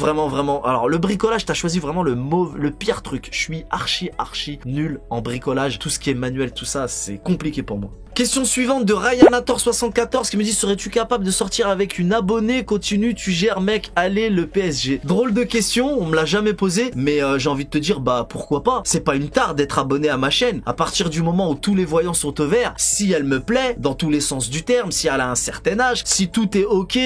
Alors le bricolage, t'as choisi vraiment le pire truc. Je suis archi nul en bricolage. Tout ce qui est manuel, tout ça, c'est compliqué pour moi. Question suivante de Ryanator74 qui me dit: serais-tu capable de sortir avec une abonnée? Continue, tu gères mec, allez le PSG. Drôle de question, on me l'a jamais posé, mais j'ai envie de te dire, bah pourquoi pas. C'est pas une tare d'être abonné à ma chaîne. À partir du moment où tous les voyants sont au vert, si elle me plaît, dans tous les sens du terme, si elle a un certain âge, si tout est ok,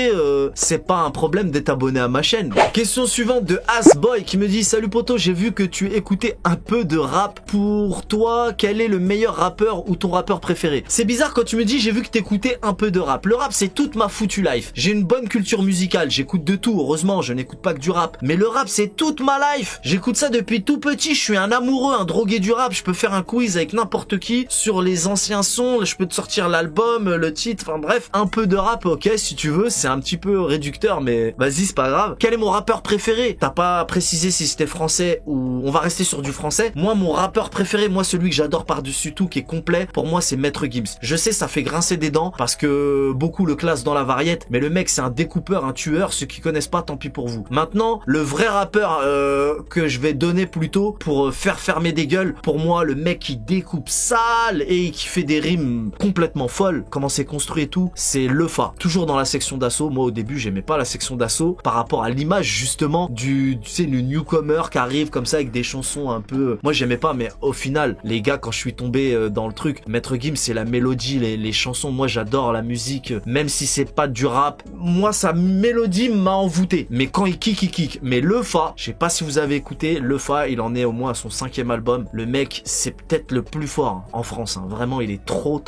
c'est pas un problème d'être abonné à ma chaîne. Question suivante de Asboy qui me dit: salut poto, j'ai vu que tu écoutais un peu de rap. Pour toi, quel est le meilleur rappeur ou ton rappeur préféré? C'est bizarre quand tu me dis j'ai vu que t'écoutais un peu de rap. Le rap c'est toute ma foutue life. J'ai une bonne culture musicale, j'écoute de tout, heureusement, je n'écoute pas que du rap. Mais le rap c'est toute ma life. J'écoute ça depuis tout petit, je suis un amoureux, un drogué du rap. Je peux faire un quiz avec n'importe qui sur les anciens sons, je peux te sortir l'album, le titre, enfin bref, un peu de rap, ok, si tu veux, c'est un petit peu réducteur, mais vas-y, c'est pas grave. Quel est mon rappeur préféré? T'as pas précisé si c'était français ou on va rester sur du français. Moi, mon rappeur préféré, moi, celui que j'adore par-dessus tout, qui est complet, pour moi, c'est Maître Gims. Je sais, ça fait grincer des dents parce que beaucoup le classent dans la variette, mais le mec, c'est un découpeur, un tueur. Ceux qui connaissent pas, tant pis pour vous. Maintenant, le vrai rappeur que je vais donner plutôt pour faire fermer des gueules, pour moi, le mec qui découpe sale et qui fait des rimes complètement folles, comment c'est construit et tout, c'est Lefa. Toujours dans la section d'assaut. Moi, au début, j'aimais pas la section d'assaut par rapport à l'image, justement, du, tu sais, le newcomer qui arrive comme ça avec des chansons un peu... Moi, j'aimais pas, mais au final, les gars, quand je suis tombé dans le truc, Maître Gims, c'est la mélodie, les chansons. Moi, j'adore la musique, même si c'est pas du rap. Moi, sa mélodie m'a envoûté. Mais quand il kick, il kick. Mais Lefa, je sais pas si vous avez écouté, Lefa, il en est au moins à son 5e album. Le mec, c'est peut-être le plus fort en France. Hein. Vraiment, il est trop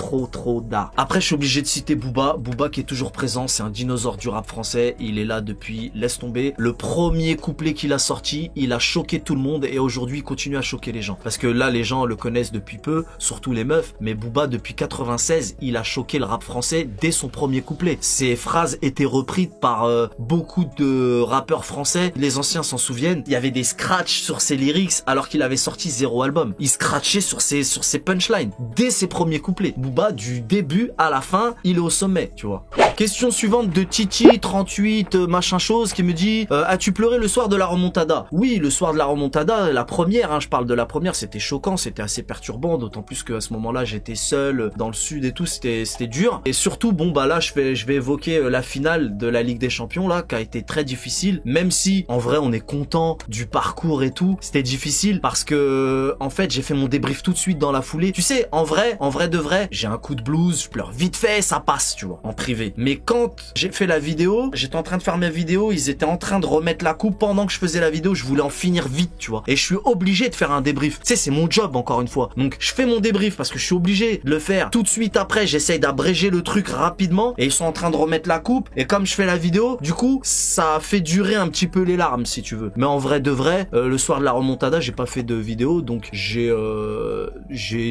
d'art. Après, je suis obligé de citer Booba. Booba qui est toujours présent, c'est un dinosaure du rap français. Il est là depuis, laisse tomber. Le premier couplet qu'il a sorti, il a choqué tout le monde et aujourd'hui, il continue à choquer les gens. Parce que là, les gens le connaissent depuis peu, surtout les meufs. Mais Booba, depuis 96, il a choqué le rap français dès son premier couplet. Ses phrases étaient reprises par beaucoup de rappeurs français. Les anciens s'en souviennent. Il y avait des scratchs sur ses lyrics alors qu'il avait sorti 0 album. Il scratchait sur ses punchlines dès ses premiers couplets. Booba, du début à la fin, il est au sommet, tu vois. Question suivante de Titi 38 machin chose qui me dit as-tu pleuré le soir de la remontada? Oui, le soir de la remontada, la première, hein, je parle de la première, c'était choquant, c'était assez perturbant, d'autant plus qu'à ce moment-là j'étais seul dans le sud et tout, c'était dur. Et surtout, bon bah là je vais évoquer la finale de la Ligue des Champions là, qui a été très difficile, même si en vrai on est content du parcours et tout. C'était difficile parce que en fait j'ai fait mon débrief tout de suite dans la foulée. Tu sais, en vrai de vrai, j'ai un coup de blues, je pleure vite fait, ça passe, tu vois, en privé. Mais quand j'ai fait la vidéo, j'étais en train de faire ma vidéo, ils étaient en train de remettre la coupe pendant que je faisais la vidéo, je voulais en finir vite, tu vois. Et je suis obligé de faire un débrief. Tu sais, c'est mon job encore une fois. Donc je fais mon débrief parce que je suis obligé de le faire tout de suite après, j'essaye d'abréger le truc rapidement et ils sont en train de remettre la coupe et comme je fais la vidéo, du coup, ça fait durer un petit peu les larmes si tu veux. Mais en vrai de vrai, le soir de la remontada, j'ai pas fait de vidéo donc j'ai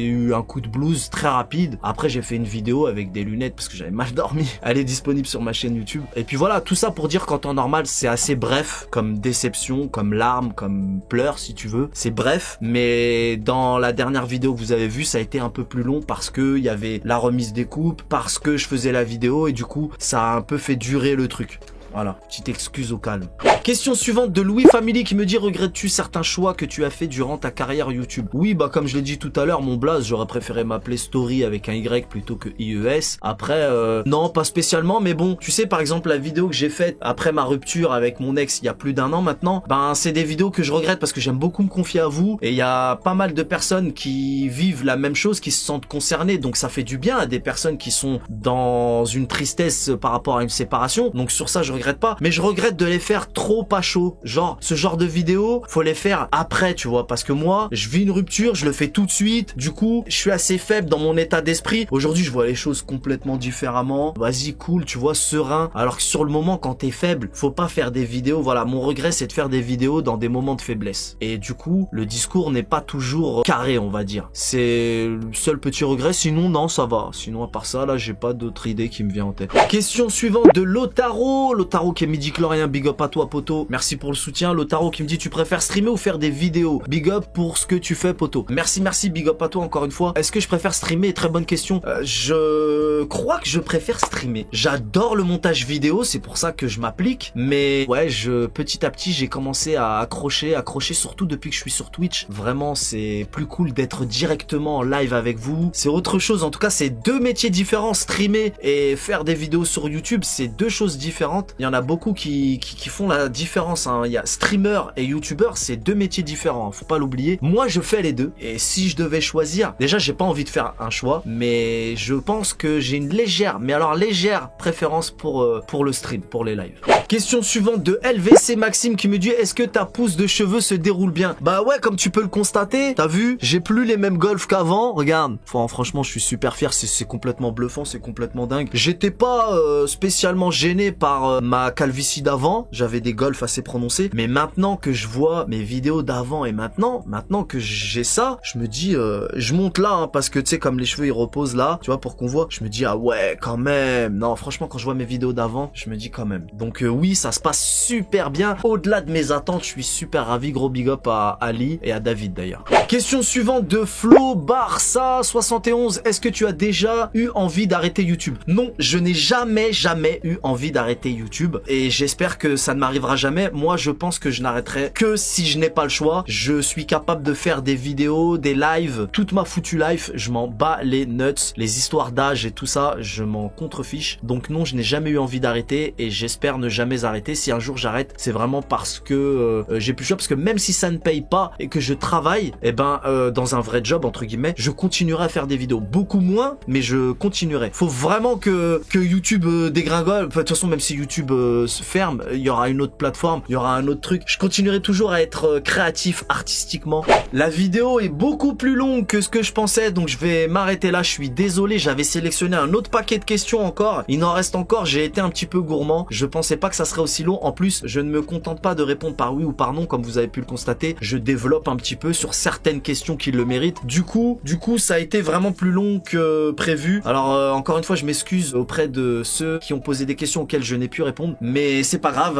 eu un coup de blues très rapide. Après, j'ai fait une vidéo avec des lunettes parce que j'avais mal dormi. Elle est disponible sur ma chaîne YouTube. Et puis voilà, tout ça pour dire qu'en temps normal, c'est assez bref comme déception, comme larmes, comme pleurs si tu veux. C'est bref, mais dans la dernière vidéo que vous avez vue, ça a été un peu plus long parce que il y avait la remise des coupes, parce que je faisais la vidéo et du coup, ça a un peu fait durer le truc. Voilà, petite excuse au calme. Question suivante de Louis Family qui me dit regrettes-tu certains choix que tu as fait durant ta carrière YouTube? Oui, bah comme je l'ai dit tout à l'heure, mon blaze, j'aurais préféré m'appeler Story avec un Y plutôt que IES. Après, non, pas spécialement, mais bon, tu sais par exemple la vidéo que j'ai faite après ma rupture avec mon ex il y a plus d'1 an maintenant, ben c'est des vidéos que je regrette parce que j'aime beaucoup me confier à vous et il y a pas mal de personnes qui vivent la même chose, qui se sentent concernées, donc ça fait du bien à des personnes qui sont dans une tristesse par rapport à une séparation, donc sur ça je regrette pas, mais je regrette de les faire trop à chaud. Genre, ce genre de vidéo, faut les faire après, tu vois, parce que moi, je vis une rupture, je le fais tout de suite, du coup, je suis assez faible dans mon état d'esprit. Aujourd'hui, je vois les choses complètement différemment. Vas-y, cool, tu vois, serein. Alors que sur le moment, quand t'es faible, faut pas faire des vidéos. Voilà, mon regret, c'est de faire des vidéos dans des moments de faiblesse. Et du coup, le discours n'est pas toujours carré, on va dire. C'est le seul petit regret, sinon, non, ça va. Sinon, à part ça, là, j'ai pas d'autre idée qui me vient en tête. Question suivante de Lotaro qui est midi-chlorien, big up à toi poto, merci pour le soutien. Lotaro qui me dit tu préfères streamer ou faire des vidéos? Big up pour ce que tu fais poto. Merci, big up à toi encore une fois. Est-ce que je préfère streamer? Très bonne question. Je crois que je préfère streamer. J'adore le montage vidéo, c'est pour ça que je m'applique, mais ouais, petit à petit j'ai commencé à accrocher surtout depuis que je suis sur Twitch. Vraiment c'est plus cool d'être directement en live avec vous, c'est autre chose. En tout cas c'est deux métiers différents, streamer et faire des vidéos sur YouTube, c'est deux choses différentes. y en a beaucoup qui font la différence, hein. Il y a streamer et youtubeur, c'est deux métiers différents, hein. Faut pas l'oublier. Moi, je fais les deux. Et si je devais choisir, déjà, j'ai pas envie de faire un choix, mais je pense que j'ai une légère, mais alors légère préférence pour le stream, pour les lives. Question suivante de LVC Maxime qui me dit: est-ce que ta pousse de cheveux se déroule bien? Bah ouais, comme tu peux le constater, t'as vu, j'ai plus les mêmes golfs qu'avant. Regarde, franchement, je suis super fier, c'est complètement bluffant, c'est complètement dingue. J'étais pas spécialement gêné par ma calvitie d'avant, j'avais des golfs assez prononcés, mais maintenant que je vois mes vidéos d'avant et maintenant que j'ai ça, je me dis, je monte là, hein, parce que tu sais, comme les cheveux ils reposent là, tu vois, pour qu'on voit, je me dis, ah ouais, quand même. Non, franchement, quand je vois mes vidéos d'avant, je me dis quand même. Donc oui, ça se passe super bien, au-delà de mes attentes, je suis super ravi. Gros big up à Ali et à David d'ailleurs. Question suivante de Flo Barça 71. Est-ce que tu as déjà eu envie d'arrêter YouTube? Non, je n'ai jamais eu envie d'arrêter YouTube et j'espère que ça ne m'arrivera jamais. Moi, je pense que je n'arrêterai que si je n'ai pas le choix. Je suis capable de faire des vidéos, des lives, toute ma foutue life, je m'en bats les nuts. Les histoires d'âge et tout ça, je m'en contrefiche. Donc non, je n'ai jamais eu envie d'arrêter et j'espère ne jamais arrêter. Si un jour j'arrête, c'est vraiment parce que j'ai plus le choix, parce que même si ça ne paye pas et que je travaille, et ben dans un vrai job entre guillemets, je continuerai à faire des vidéos, beaucoup moins, mais je continuerai. Faut vraiment que YouTube dégringole. De toute façon, même si YouTube se ferme, il y aura une autre plateforme, il y aura un autre truc. Je continuerai toujours à être créatif artistiquement. La vidéo est beaucoup plus longue que ce que je pensais, donc je vais m'arrêter là. Je suis désolé, j'avais sélectionné un autre paquet de questions encore. Il en reste encore, j'ai été un petit peu gourmand. Je pensais pas que ça serait aussi long. En plus, je ne me contente pas de répondre par oui ou par non, comme vous avez pu le constater. Je développe un petit peu sur certaines questions qui le méritent. Du coup, ça a été vraiment plus long que prévu. Alors, encore une fois, je m'excuse auprès de ceux qui ont posé des questions auxquelles je n'ai pu répondre. Mais c'est pas grave,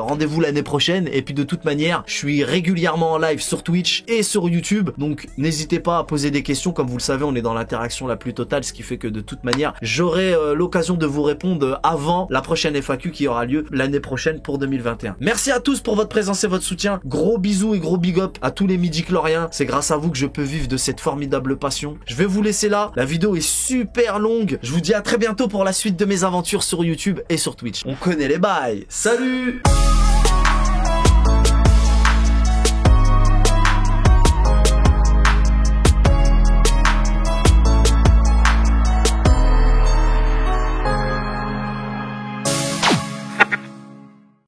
rendez-vous l'année prochaine. Et puis de toute manière, je suis régulièrement en live sur Twitch et sur YouTube. Donc, n'hésitez pas à poser des questions. Comme vous le savez, on est dans l'interaction la plus totale, ce qui fait que de toute manière, j'aurai l'occasion de vous répondre avant la prochaine FAQ qui aura lieu l'année prochaine pour 2021. Merci à tous pour votre présence et votre soutien. Gros bisous et gros big up à tous les midi-chloriens. C'est grâce à vous que je peux vivre de cette formidable passion. Je vais vous laisser là. La vidéo est super longue. Je vous dis à très bientôt pour la suite de mes aventures sur YouTube et sur Twitch. On connaît les bails. Salut!